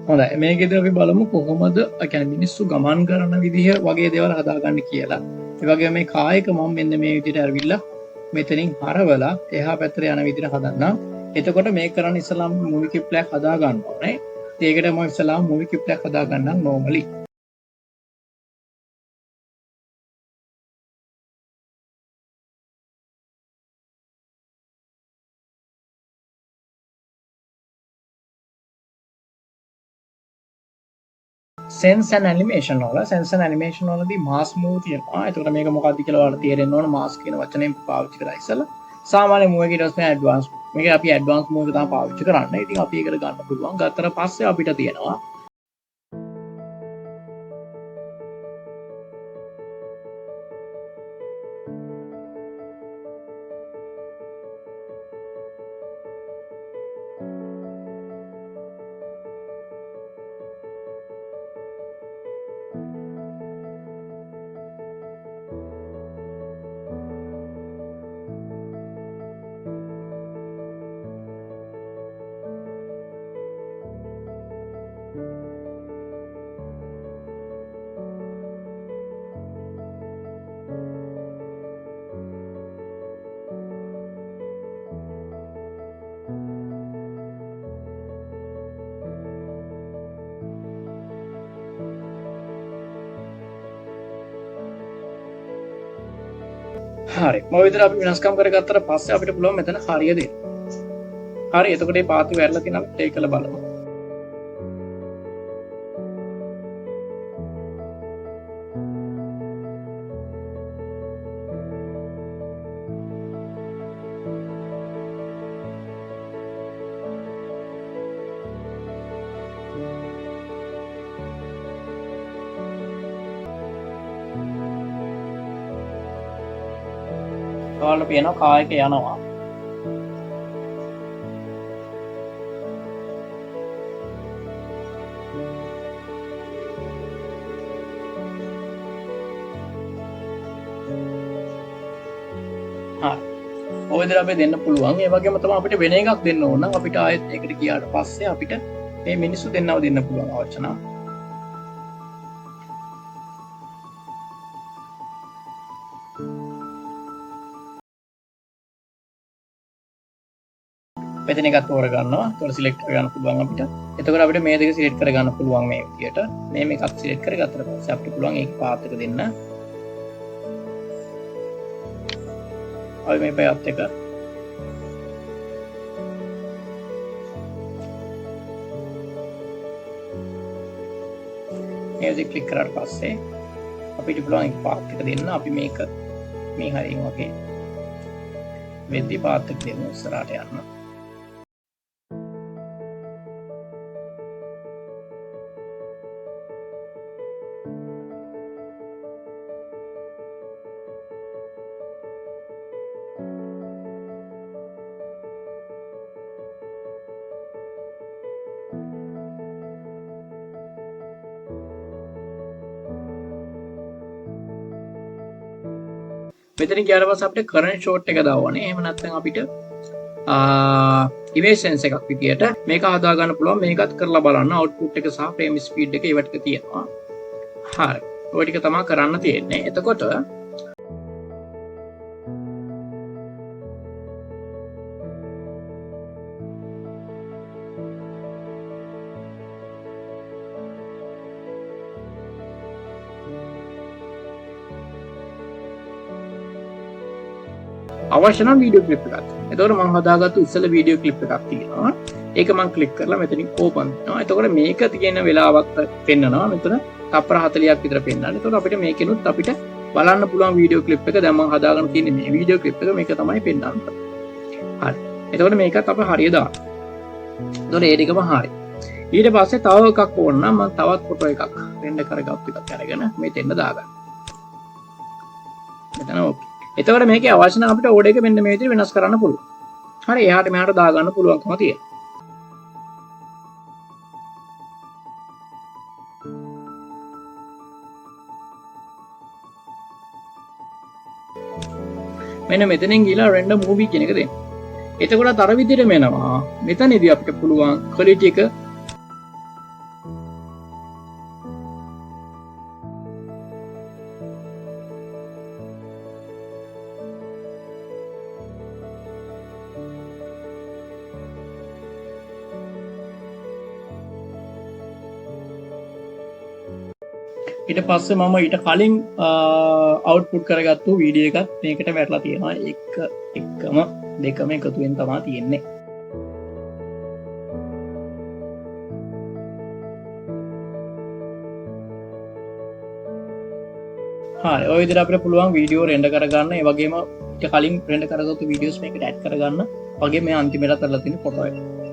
හොඳයි මේකෙදී අපි බලමු කොහොමද يعني මිනිස්සු ගමන් කරන විදිහ වගේ දේවල් හදාගන්න කියලා. ඒ වගේම මේ කායක මම මෙන්න මේ විදිහට අරවිලා මෙතනින් හරවලා එහා පැත්තට යන විදිහට හදන්නම්. එතකොට මේක කරන්න ඉස්සලාම මූවි ක්ලිප් එකක් හදා ගන්න ඕනේ. ඒකට මම ඉස්සලාම මූවි ක්ලිප් එකක් හදා ගන්නම් normally. sense and animation වල sense and animation වලදී mask move තියෙනවා. එතකොට මේක මොකක්ද කියලා ඔයාලට තේරෙන්න ඕන mask කියන වචනයෙන් පාවිච්චි කරලා ඉස්සලා. සාමාන්‍ය move එකේ ඊට පස්සේ advance මේක අපි advance move එක තමයි පාවිච්චි කරන්නේ. ඉතින් අපි ඒකට ගන්න පුළුවන්. ගත්තට පස්සේ අපිට තියෙනවා හරි මොකද විතර අපි වෙනස්කම් කරගත්තට පස්සේ අපිට පුළුවන් මෙතන හරිය දෙන්න. හරි එතකොට මේ පාති වැරලා තියෙනවා ඒක කරලා බලමු. ඔයාලට පේනවා කායක යනවා. ඔය විදිහට අපි දෙන්න පුළුවන්. ඒ වගේම තමයි අපිට වෙන එකක් දෙන්න ඕන නම් අපිට ආයෙත් ඒකට ගියාට පස්සේ අපිට මේ මිනිස්සු දෙන්නව දෙන්න පුළුවන් අවශ්‍ය නම්. මෙතන එකක් තෝරගන්නවා. ඒතකොට සිලෙක්ට් කරගන්න පුළුවන් අපිට. එතකොට අපිට මේ දෙක සිලෙක්ට් කරගන්න පුළුවන් මේ විදියට. මේ මේකත් සිලෙක්ට් කරගත්තට පස්සේ අපිට පුළුවන් ඒක පාත් එක දෙන්න. අපි මේ පැයත් එක මේ විදිහට ක්ලික් කරාට පස්සේ අපිට පුළුවන් ඒක පාත් එක දෙන්න. අපි මේක මේ හරියම වගේ වෙද්දි පාත් එක දෙමු ඉස්සරහට යන්න. මෙතන ගියාට පස්සේ අපිට කරන්ට් ෂෝට් එක දාවන්නේ. එහෙම නැත්නම් අපිට ඉමේජ් සෙන්ස් එකක් විදියට මේක හදා ගන්න පුළුවන්. මේකත් කරලා බලන්න අවුට්පුට් එක සහ ෆ්‍රේම් ස්පීඩ් එක ඒවට ටික තියෙනවා. හරි. ඔය ටික තමයි කරන්න තියෙන්නේ. එතකොට අවශ්‍ය නම් වීඩියෝ ක්ලිප් එකක්. එතකොට මම හදාගත්තු ඉස්සෙල්ලා වීඩියෝ ක්ලිප් එකක් තියෙනවා. ඒක මම ක්ලික් කරලා මෙතනින් ඕපන් කරනවා. එතකොට මේක තියෙන වෙලාවක් පෙන්නනවා. මෙතන තප්පර 40ක් විතර පෙන්නනවා. එතකොට අපිට මේකෙනුත් අපිට බලන්න පුළුවන් වීඩියෝ ක්ලිප් එක. දැන් මම හදාගෙන තියෙන මේ වීඩියෝ ක්ලිප් එක මේක තමයි පෙන්නන්නේ. හරි. එතකොට මේකත් අපි හරිය දාන්න. එතකොට ඒ ටිකම හරි. ඊට පස්සේ තව එකක් ඕන නම් මම තවත් ෆොටෝ එකක් රෙන්ඩර් කරගත්තු එකක් අරගෙන මෙතෙන්ද දාගන්න. මෙතන ඕකේ. එතකොට මේකේ අවශ්‍ය නම් අපිට ඕඩර් එක මෙන්න මේ විදිහට වෙනස් කරන්න පුළුවන්. හරි එහාට මෙහාට දාගන්න පුළුවන්කම තියෙනවා. මෙන්න මෙතනින් ගිහලා රෙන්ඩර් මූවි කියන එක දෙන්න. එතකොට අර විදිහටම එනවා. මෙතනදී අපිට පුළුවන් ක්වොලිටි එක ඊට පස්සේ මම ඊට කලින් අවුට්පුට් කරගත්තු වීඩියෝ එකත් මේකට වැටලා තියෙනවා එකම දෙකම එකතුවෙන් තමයි තියෙන්නේ හරි ඔය විදිහට අපිට පුළුවන් වීඩියෝ රෙන්ඩර් කරගන්න ඒ වගේම ඊට කලින් රෙන්ඩර් කරගත්තු වීඩියෝස් මේකට ඇඩ් කරගන්න වගේ මේ අන්තිමට කරලා තියෙන ෆොටෝ එක